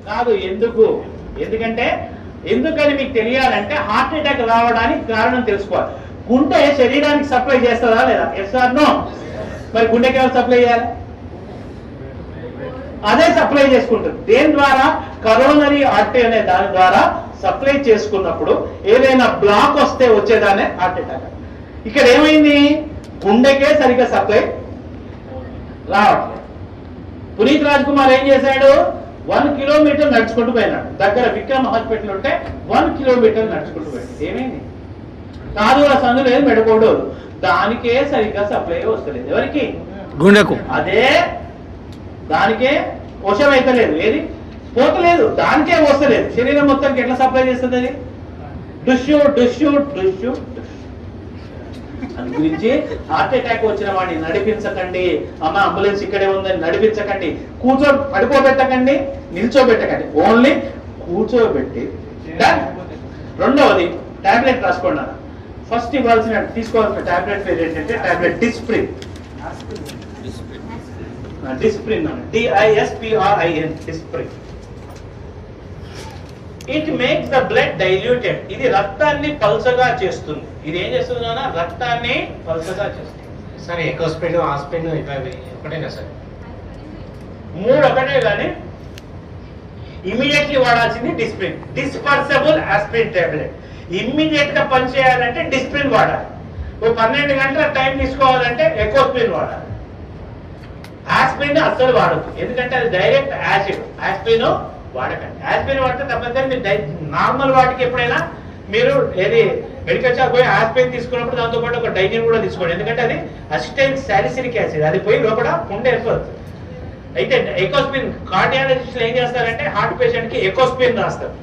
కాదు. ఎందుకంటే ఎందుకని మీకు తెలియాలంటే హార్ట్ అటాక్ రావడానికి కారణం తెలుసుకోవాలి. గుండె శరీరానికి సప్లై చేస్తుందా లేదా? Yes or no? మరి గుండెకి ఎవరు సప్లై చేయాలి? అదే సప్లై చేసుకుంటుంది. దేని ద్వారా? కరోనరీ ఆర్టరీ అనే దాని ద్వారా సప్లై చేసుకున్నప్పుడు ఏదైనా బ్లాక్ వస్తే వచ్చేదానే హార్ట్ అటాక్. ఇక్కడ ఏమైంది? గుండెకే సరిగ్గా సప్లై రావట్లేదు. పునీత్ రాజ్ కుమార్ ఏం చేశాడు? 1 కిలోమీటర్ నడుచుకుంటూ పోయినాడు. దగ్గర విక్రమ్ హాస్పిటల్ ఉంటే 1 కిలోమీటర్ నడుచుకుంటూ పోయాడు. ఏమైంది? కాదు సందు లేదు, మెడకోడోలు, దానికే సరిగ్గా సప్లై వస్తలేదు. ఎవరికి? గుండెకు. అదే దానికే వశం అయితే లేదు, ఏది పోతలేదు, దానికే వస్తలేదు. శరీరం మొత్తానికి ఎట్లా సప్లై చేస్తుంది అది? డుష్యూ డుష్యూ డుష్యూ. అందు గురించి హార్ట్ అటాక్ వచ్చిన వాడిని నడిపించకండి. అమ్మ అంబులెన్స్ ఇక్కడే ఉందని నడిపించకండి. పడుకోబెట్టకండి, నిల్చోబెట్టకండి, ఓన్లీ కూర్చోబెట్టి. రెండవది టాబ్లెట్ రాసుకోండి. ఫస్ట్ తీసుకోవాల్సిన టాబ్లెట్ పేరు ఏంటంటే tablet Disprin. Disprin, DISPRIN, Disprin. It makes the blood diluted. ఇది రక్తాన్ని పల్చగా చేస్తుంది. ఇది ఏం చేస్తుంది నాన్న? రక్తాన్ని పల్చగా చేస్తుంది. సరే, ఎకోస్పిన్, ఆస్పిన్ ఒకటేనా సార్? 3 ఒకటే కానీ ఇమీడియట్లీ వాడాల్సింది Disprin. Dispersible aspirin tablet. Immediate గా పనిచేయాలంటే డిస్ప్రిన్ వాడాలి. 12 గంటల టైం తీసుకోవాలంటే ఎకోస్పిన్ వాడాలి. ఆస్పిరిన్ అస్సలు వాడద్దు, ఎందుకంటే అది డైరెక్ట్ యాసిడ్. ఆస్పిరిన్ వాడకండి. ఆస్పిరిన్ వాడితే తప్పనిసరి మీరు నార్మల్ వాటికి ఎప్పుడైనా మీరు ఏది మెడికల్ షాప్ పోయి ఆస్పిరిన్ తీసుకున్నప్పుడు దాంతో పాటు ఒక డైజిన్ కూడా తీసుకోండి. ఎందుకంటే అది అసిటైల్ సాలిసిలిక్ యాసిడ్, అది పోయి లోపల గుండె వెళ్ళిపోతుంది. అయితే ఎకోస్పిన్ కార్డియాలజిస్టులు ఏం చేస్తారంటే హార్ట్ పేషెంట్ కి ఎకోస్పిన్ రాస్తారు.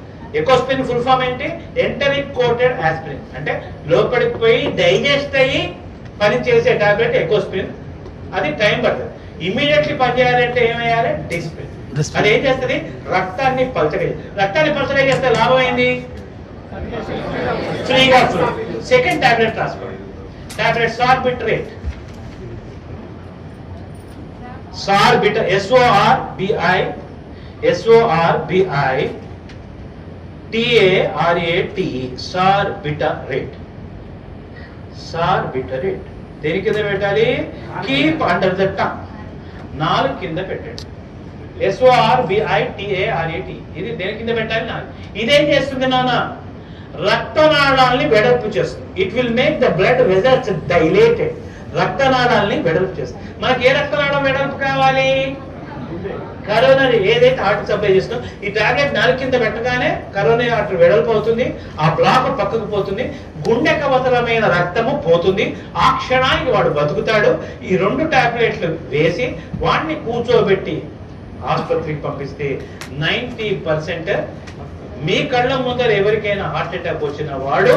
ఎకోస్పిన్ ఫుల్ ఫామ్ ఏంటి? Enteric coated aspirin. అంటే లోపలికి పోయి డైజెస్ట్ అయ్యి పని చేసే టాబ్లెట్ ఎకోస్పిన్. అది టైం పడుతుంది. ఇమీడియట్లీ పనిచేయాలంటే ఏమయ్యాలి? డిస్ప్రిన్. అది ఏం చేస్తుంది? రక్తాన్ని పల్చగా. రక్తాన్ని పల్చగా చేస్తే లాభం ఏంది? ఫ్రీగా ఫ్లో. సెకండ్ టాబ్లెట్ రాసుకోండి. టాబ్లెట్ సార్బిట్రేట్. సార్బిటర్, SORBITARATE, సార్బిటరేట్. సార్బిటరేట్ దేని కింద పెట్టాలి? Keep under the tongue. 4 కింద పెట్టండి. SORBITARATE ఇది దేని కింద పెట్టాలి? 4. ఇదేం చేస్తుంది నాన్న? రక్తనాళాలని వెడల్పు చేస్తుంది. It will make the blood vessels dilated. రక్తనాళాలని వెడల్పు చేస్తుంది. మనకి ఏ రక్తనాళం వెడల్పు కావాలి? కరోనరీ, ఏదైతే హార్ట్ సప్లై చేస్తుందో ఈ టాబ్లెట్ 4 కింద పెట్టగానే కరోనరీ ఆర్టరీ వెడల్పు అవుతుంది. ఆ బ్లాక్ పక్కకు పోతుంది. గుండెకు అవసరమైన రక్తము పోతుంది. ఆ క్షణానికి వాడు బతుకుతాడు. ఈ 2 టాబ్లెట్లు వేసి వాడిని కూర్చోబెట్టి ఆసుపత్రికి పంపిస్తే 90% మీ కళ్ళ ముందర ఎవరికైనా హార్ట్ అటాక్ వచ్చిన వాడు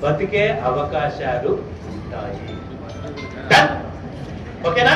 బతికే అవకాశాలు ఉంటాయి. ఓకేనా?